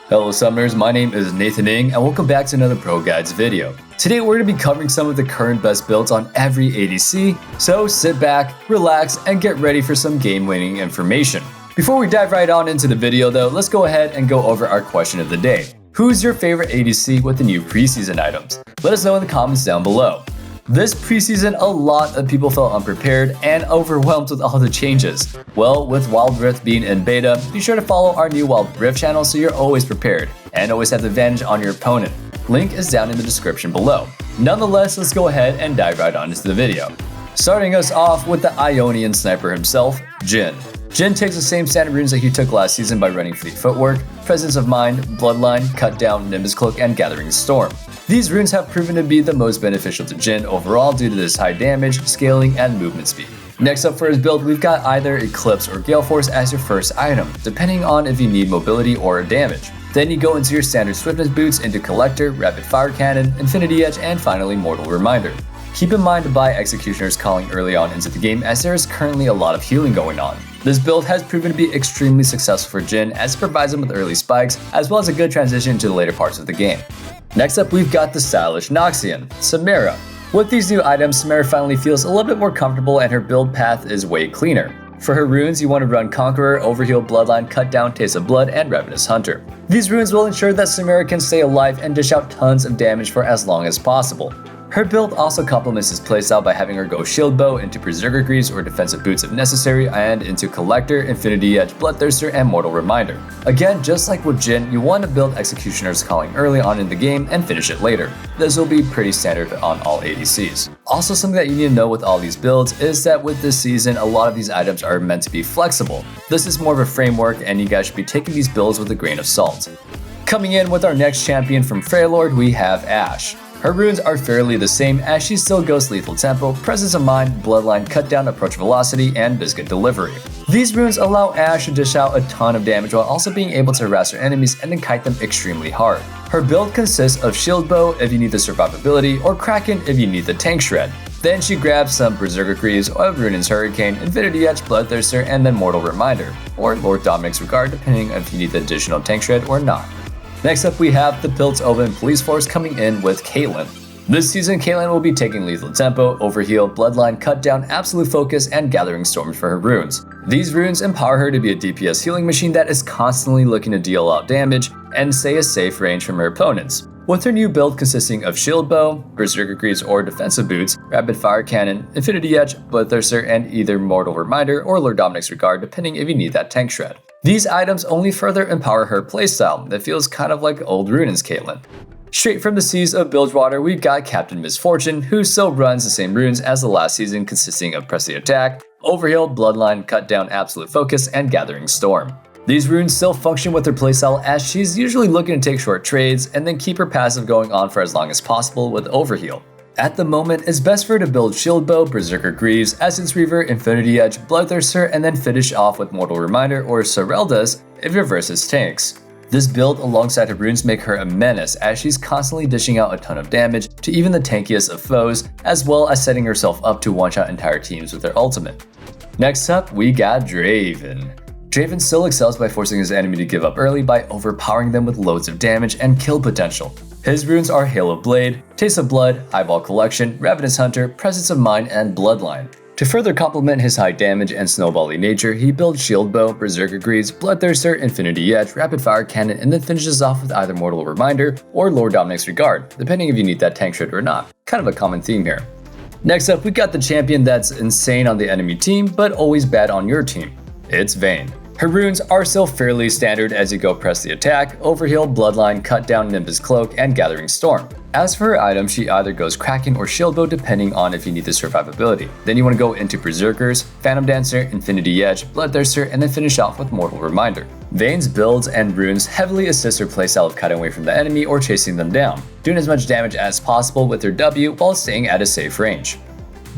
Hello Summoners, my name is Nathan Ng and welcome back to another ProGuides video. Today we're going to be covering some of the current best builds on every ADC, so sit back, relax, and get ready for some game-winning information. Before we dive right on into the video though, let's go ahead and go over our question of the day. Who's your favorite ADC with the new preseason items? Let us know in the comments down below. This preseason, a lot of people felt unprepared and overwhelmed with all the changes. Well, with Wild Rift being in beta, be sure to follow our new Wild Rift channel so you're always prepared and always have the advantage on your opponent. Link is down in the description below. Nonetheless, let's go ahead and dive right on into the video. Starting us off with the Ionian sniper himself, Jhin. Jhin takes the same standard runes that he took last season by running Fleet Footwork, Presence of Mind, Bloodline, Cut Down, Nimbus Cloak, and Gathering Storm. These runes have proven to be the most beneficial to Jhin overall due to this high damage, scaling, and movement speed. Next up for his build, we've got either Eclipse or Gale Force as your first item, depending on if you need mobility or damage. Then you go into your standard Swiftness boots into Collector, Rapid Fire Cannon, Infinity Edge, and finally Mortal Reminder. Keep in mind to buy Executioner's Calling early on into the game as there is currently a lot of healing going on. This build has proven to be extremely successful for Jhin as it provides him with early spikes as well as a good transition to the later parts of the game. Next up we've got the stylish Noxian, SAMIRA. With these new items, SAMIRA finally feels a little bit more comfortable and her build path is way cleaner. For her runes, you want to run Conqueror, Overheal, Bloodline, Cut Down, Taste of Blood, and Ravenous Hunter. These runes will ensure that SAMIRA can stay alive and dish out tons of damage for as long as possible. Her build also complements his playstyle by having her go Shield Bow into Berserker Greaves or Defensive Boots if necessary, and into Collector, Infinity Edge, Bloodthirster, and Mortal Reminder. Again, just like with Jhin, you want to build Executioner's Calling early on in the game and finish it later. This will be pretty standard on all ADCs. Also, something that you need to know with all these builds is that with this season, a lot of these items are meant to be flexible. This is more of a framework and you guys should be taking these builds with a grain of salt. Coming in with our next champion from Freljord, we have Ashe. Her runes are fairly the same as she still goes Lethal Tempo, Presence of Mind, Bloodline, Cut Down, Approach Velocity, and Biscuit Delivery. These runes allow Ashe to dish out a ton of damage while also being able to harass her enemies and then kite them extremely hard. Her build consists of Shield Bow if you need the survivability, or Kraken if you need the tank shred. Then she grabs some Berserker Greaves, Oil Rune's Hurricane, Infinity Edge, Bloodthirster, and then Mortal Reminder, or Lord Dominic's Regard depending if you need the additional tank shred or not. Next up we have the Piltover Police Force coming in with KAITLYN. This season KAITLYN will be taking Lethal Tempo, Overheal, Bloodline, Cut Down, Absolute Focus, and Gathering Storm for her runes. These runes empower her to be a DPS healing machine that is constantly looking to deal out damage and stay a safe range from her opponents. With her new build consisting of Shield Bow, Berserker Greaves or Defensive Boots, Rapid Fire Cannon, Infinity Edge, Bloodthirster, and either Mortal Reminder or Lord Dominic's Regard depending if you need that tank shred. These items only further empower her playstyle that feels kind of like old Rune's KAITLYN. Straight from the seas of Bilgewater, we've got Captain Misfortune, who still runs the same runes as the last season consisting of Press the Attack, Overheal, Bloodline, Cut Down, Absolute Focus, and Gathering Storm. These runes still function with her playstyle as she's usually looking to take short trades and then keep her passive going on for as long as possible with Overheal. At the moment, it's best for her to build Shield Bow, Berserker Greaves, Essence Reaver, Infinity Edge, Bloodthirster, and then finish off with Mortal Reminder or Sorrel does if your versus tanks. This build alongside her runes make her a menace as she's constantly dishing out a ton of damage to even the tankiest of foes, as well as setting herself up to one-shot entire teams with her ultimate. Next up, we got DRAVEN. DRAVEN still excels by forcing his enemy to give up early by overpowering them with loads of damage and kill potential. His runes are Halo Blade, Taste of Blood, Eyeball Collection, Ravenous Hunter, Presence of Mind, and Bloodline. To further complement his high damage and snowbally nature, he builds Shield Bow, Berserker Greaves, Bloodthirster, Infinity Edge, Rapid Fire Cannon, and then finishes off with either Mortal Reminder or Lord Dominic's Regard, depending if you need that tank shred or not. Kind of a common theme here. Next up, we got the champion that's insane on the enemy team, but always bad on your team. It's Vayne. Her runes are still fairly standard as you go Press the Attack, Overheal, Bloodline, Cut Down, Nimbus Cloak, and Gathering Storm. As for her items, she either goes Kraken or Shield Bow depending on if you need the survivability. Then you want to go into Berserkers, Phantom Dancer, Infinity Edge, Bloodthirster, and then finish off with Mortal Reminder. Vayne's builds and runes heavily assist her playstyle of cutting away from the enemy or chasing them down, doing as much damage as possible with her W while staying at a safe range.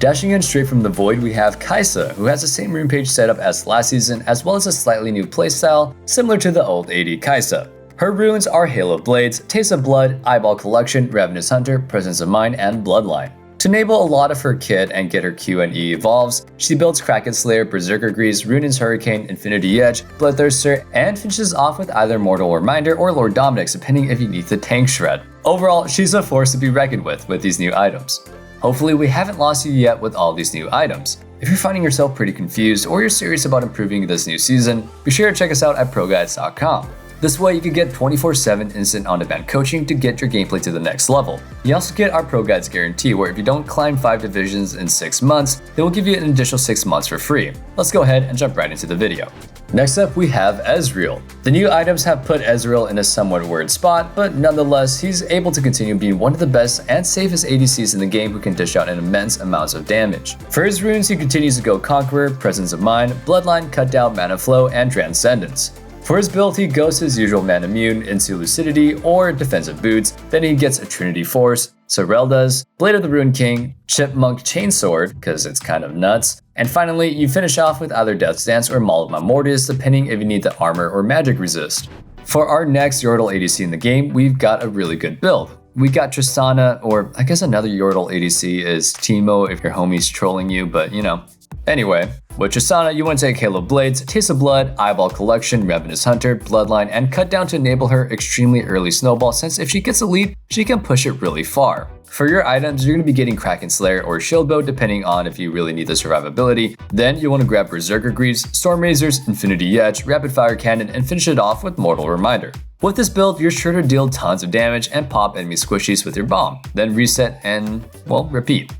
Dashing in straight from the void, we have KAISA, who has the same rune page setup as last season as well as a slightly new playstyle similar to the old AD KAISA. Her runes are Halo Blades, Taste of Blood, Eyeball Collection, Ravenous Hunter, Presence of Mind, and Bloodline. To enable a lot of her kit and get her Q and E evolves, she builds Kraken Slayer, Berserker Greaves, Ruin's Hurricane, Infinity Edge, Bloodthirster, and finishes off with either Mortal Reminder or Lord Dominik's depending if you need the tank shred. Overall, she's a force to be reckoned with these new items. Hopefully we haven't lost you yet with all these new items. If you're finding yourself pretty confused or you're serious about improving this new season, be sure to check us out at ProGuides.com. This way you can get 24/7 instant on-demand coaching to get your gameplay to the next level. You also get our ProGuides guarantee where if you don't climb 5 divisions in 6 months, they will give you an additional 6 months for free. Let's go ahead and jump right into the video. Next up we have Ezreal. The new items have put Ezreal in a somewhat weird spot, but nonetheless he's able to continue being one of the best and safest ADCs in the game who can dish out an immense amounts of damage. For his runes he continues to go Conqueror, Presence of Mind, Bloodline, Cut Down, Mana Flow, and Transcendence. For his build, he goes his usual Mana Immune into Lucidity or Defensive Boots, then he gets a Trinity Force, Sorelda's, Blade of the Ruined King, Chipmunk Chainsword, because it's kind of nuts, and finally, you finish off with either Death's Dance or Maul of my Mortis, depending if you need the armor or magic resist. For our next Yordle ADC in the game, we've got a really good build. We got Tristana, or I guess another Yordle ADC is Teemo if your homie's trolling you, but you know. Anyway, with Tristana, you want to take Halo Blades, Taste of Blood, Eyeball Collection, Ravenous Hunter, Bloodline, and Cut Down to enable her extremely early snowball since if she gets a lead, she can push it really far. For your items, you're going to be getting Kraken Slayer or Shield Bow depending on if you really need the survivability. Then you want to grab Berserker Greaves, Storm Razors, Infinity Edge, Rapid Fire Cannon, and finish it off with Mortal Reminder. With this build, you're sure to deal tons of damage and pop enemy squishies with your bomb, then reset and, well, repeat.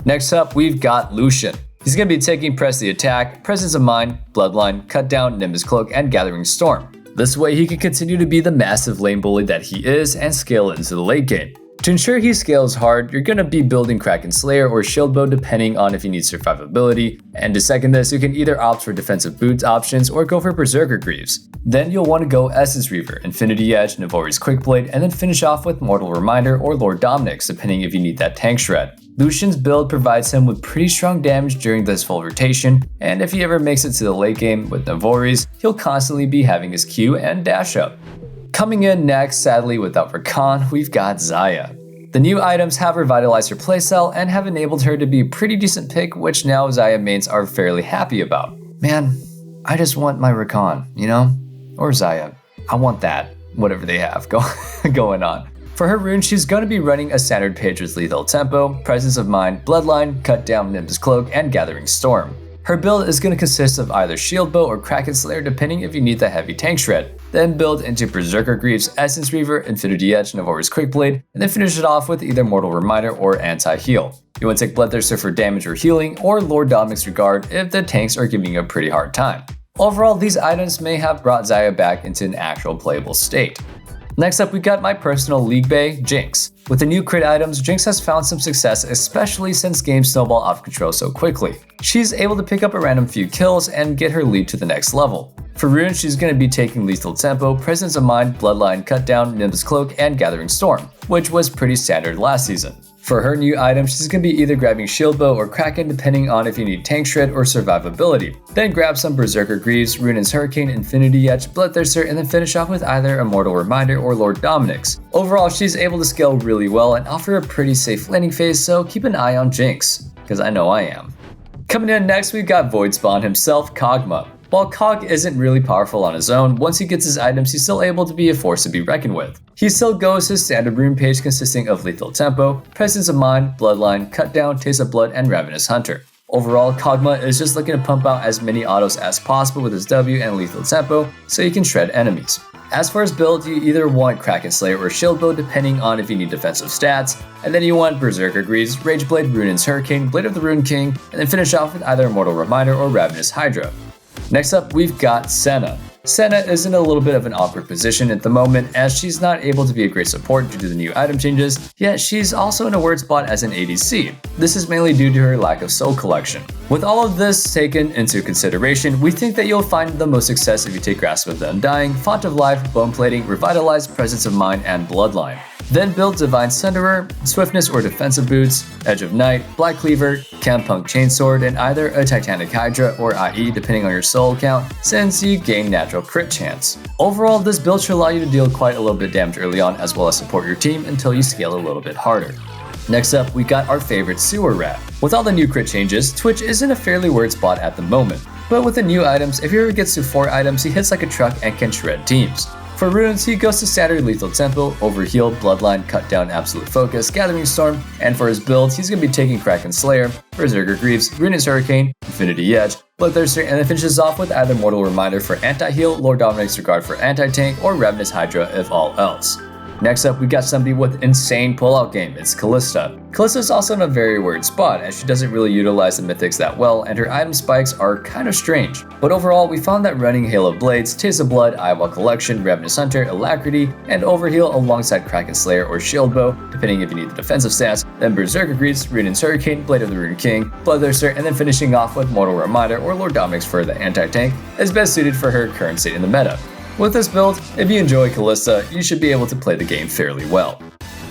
Next up, we've got Lucian. He's going to be taking Press the Attack, Presence of Mind, Bloodline, Cut Down, Nimbus Cloak, and Gathering Storm. This way he can continue to be the massive lane bully that he is and scale into the late game. To ensure he scales hard, you're going to be building Kraken Slayer or Shield Bow depending on if you need survivability, and to second this, you can either opt for Defensive Boots options or go for Berserker Greaves. Then you'll want to go Essence Reaver, Infinity Edge, Navori's Quick Blade, and then finish off with Mortal Reminder or Lord Dominik's depending if you need that tank shred. Lucian's build provides him with pretty strong damage during this full rotation, and if he ever makes it to the late game with Navori's, he'll constantly be having his Q and dash up. Coming in next, sadly without Rakan, we've got Xayah. The new items have revitalized her playstyle and have enabled her to be a pretty decent pick, which now Xayah mains are fairly happy about. Man, I just want my Rakan, you know? Or Xayah. I want that, whatever they have going on. For her rune, she's going to be running a standard page with Lethal Tempo, Presence of Mind, Bloodline, Cut Down, Nimbus Cloak, and Gathering Storm. Her build is going to consist of either Shield Bow or Kraken Slayer depending if you need the heavy tank shred. Then build into Berserker Greaves, Essence Reaver, Infinity Edge, Navori's Quick Blade, and then finish it off with either Mortal Reminder or Anti-Heal. You want to take Bloodthirster for damage or healing, or Lord Dominik's Regard if the tanks are giving you a pretty hard time. Overall, these items may have brought Xayah back into an actual playable state. Next up, we got my personal league bay, JINX. With the new crit items, JINX has found some success, especially since games snowball off control so quickly. She's able to pick up a random few kills and get her lead to the next level. For runes, she's going to be taking Lethal Tempo, Presence of Mind, Bloodline, Cut Down, Nimbus Cloak, and Gathering Storm, which was pretty standard last season. For her new item, she's going to be either grabbing Shield Bow or Kraken depending on if you need tank shred or survivability. Then grab some Berserker Greaves, Ruin's Hurricane, Infinity Edge, Bloodthirster, and then finish off with either a Mortal Reminder or Lord Dominik's. Overall, she's able to scale really well and offer a pretty safe landing phase, so keep an eye on JINX, because I know I am. Coming in next, we've got Void Spawn himself, Kog'Maw. While Kog isn't really powerful on his own, once he gets his items, he's still able to be a force to be reckoned with. He still goes his standard rune page consisting of Lethal Tempo, Presence of Mind, Bloodline, Cut Down, Taste of Blood, and Ravenous Hunter. Overall, Kog'Maw is just looking to pump out as many autos as possible with his W and Lethal Tempo so he can shred enemies. As for his build, you either want Kraken Slayer or Shield Bow depending on if you need defensive stats, and then you want Berserker Greaves, Rageblade, Ruin's Hurricane, Blade of the Ruined King, and then finish off with either Mortal Reminder or Ravenous Hydra. Next up, we've got Senna. Senna is in a little bit of an awkward position at the moment as she's not able to be a great support due to the new item changes, yet she's also in a weird spot as an ADC. This is mainly due to her lack of soul collection. With all of this taken into consideration, we think that you'll find the most success if you take Grasp of the Undying, Font of Life, Bone Plating, Revitalized, Presence of Mind, and Bloodline. Then build Divine Sunderer, Swiftness or Defensive Boots, Edge of Night, Black Cleaver, Campunk Chainsword, and either a Titanic Hydra or IE depending on your soul count, since you gain natural crit chance. Overall, this build should allow you to deal quite a little bit of damage early on as well as support your team until you scale a little bit harder. Next up, we got our favorite sewer rat. With all the new crit changes, Twitch is in a fairly weird spot at the moment. But with the new items, if he ever gets to 4 items, he hits like a truck and can shred teams. For runes, he goes to standard lethal tempo, overheal, bloodline, cut down, absolute focus, gathering storm, and for his builds, he's going to be taking Kraken Slayer, Berserker Greaves, Rune's Hurricane, Infinity Edge, Bloodthirster, and then finishes off with either Mortal Reminder for anti-heal, Lord Dominic's Regard for anti-tank, or Ravenous Hydra if all else. Next up, we got somebody with insane pullout game. It's KALISTA. KALISTA is also in a very weird spot as she doesn't really utilize the mythics that well and her item spikes are kind of strange. But overall, we found that running Hail of Blades, Taste of Blood, Eyeball Collection, Ravenous Hunter, Alacrity, and Overheal alongside Kraken Slayer or Shield Bow, depending if you need the defensive stats, then Berserker Greaves, Rune's Hurricane, Blade of the Rune King, Bloodthirster, and then finishing off with Mortal Reminder or Lord Dominic's for the anti-tank is best suited for her current state in the meta. With this build, if you enjoy KALISTA, you should be able to play the game fairly well.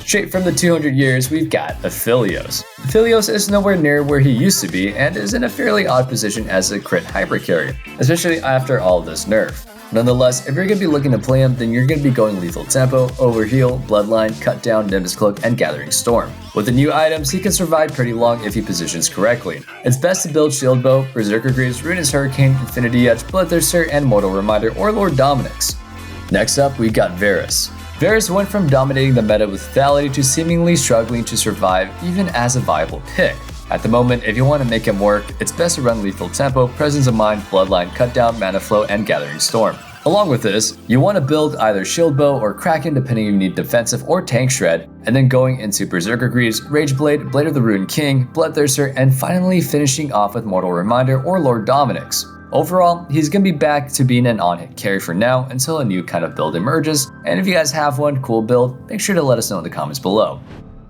Straight from the 200 years, we've got Aphelios. Aphelios is nowhere near where he used to be and is in a fairly odd position as a crit hyper carry, especially after all this nerf. Nonetheless, if you're going to be looking to play him, then you're going to be going lethal tempo, overheal, bloodline, cut down, Nimbus Cloak, and gathering storm. With the new items, he can survive pretty long if he positions correctly. It's best to build Shield Bow, Berserker Greaves, Rune's Hurricane, Infinity Edge, Bloodthirster, and Mortal Reminder or Lord Dominic's. Next up, we got Varus. Varus went from dominating the meta with lethality to seemingly struggling to survive even as a viable pick. At the moment, if you want to make him work, it's best to run lethal tempo, presence of mind, bloodline, cut down, mana flow, and gathering storm. Along with this, you want to build either Shield Bow or Kraken depending if you need defensive or tank shred, and then going into Berserker Greaves, Rage Blade, Blade of the Rune King, Bloodthirster, and finally finishing off with Mortal Reminder or Lord Dominic's. Overall, he's going to be back to being an on-hit carry for now until a new kind of build emerges, and if you guys have one cool build, make sure to let us know in the comments below.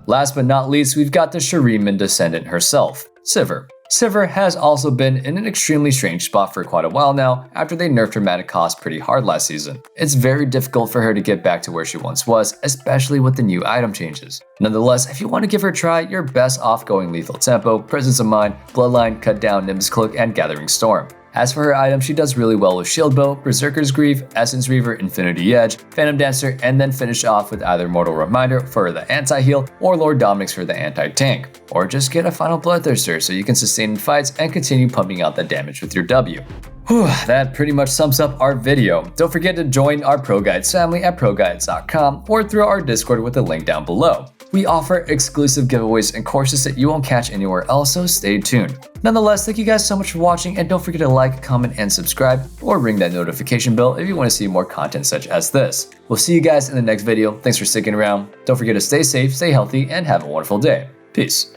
Last but not least, we've got the Shuriman descendant herself, Sivir. Sivir has also been in an extremely strange spot for quite a while now after they nerfed her mana cost pretty hard last season. It's very difficult for her to get back to where she once was, especially with the new item changes. Nonetheless, if you want to give her a try, you're best off going lethal tempo, presence of mind, bloodline, cut down, Nimbus Cloak, and gathering storm. As for her items, she does really well with Shield Bow, Berserker's Greave, Essence Reaver, Infinity Edge, Phantom Dancer, and then finish off with either Mortal Reminder for the anti-heal or Lord Dominic's for the anti-tank. Or just get a final Bloodthirster so you can sustain in fights and continue pumping out that damage with your W. Whew, that pretty much sums up our video. Don't forget to join our ProGuides family at ProGuides.com or through our Discord with the link down below. We offer exclusive giveaways and courses that you won't catch anywhere else, so stay tuned. Nonetheless, thank you guys so much for watching, and don't forget to like, comment, and subscribe, or ring that notification bell if you want to see more content such as this. We'll see you guys in the next video. Thanks for sticking around. Don't forget to stay safe, stay healthy, and have a wonderful day. Peace.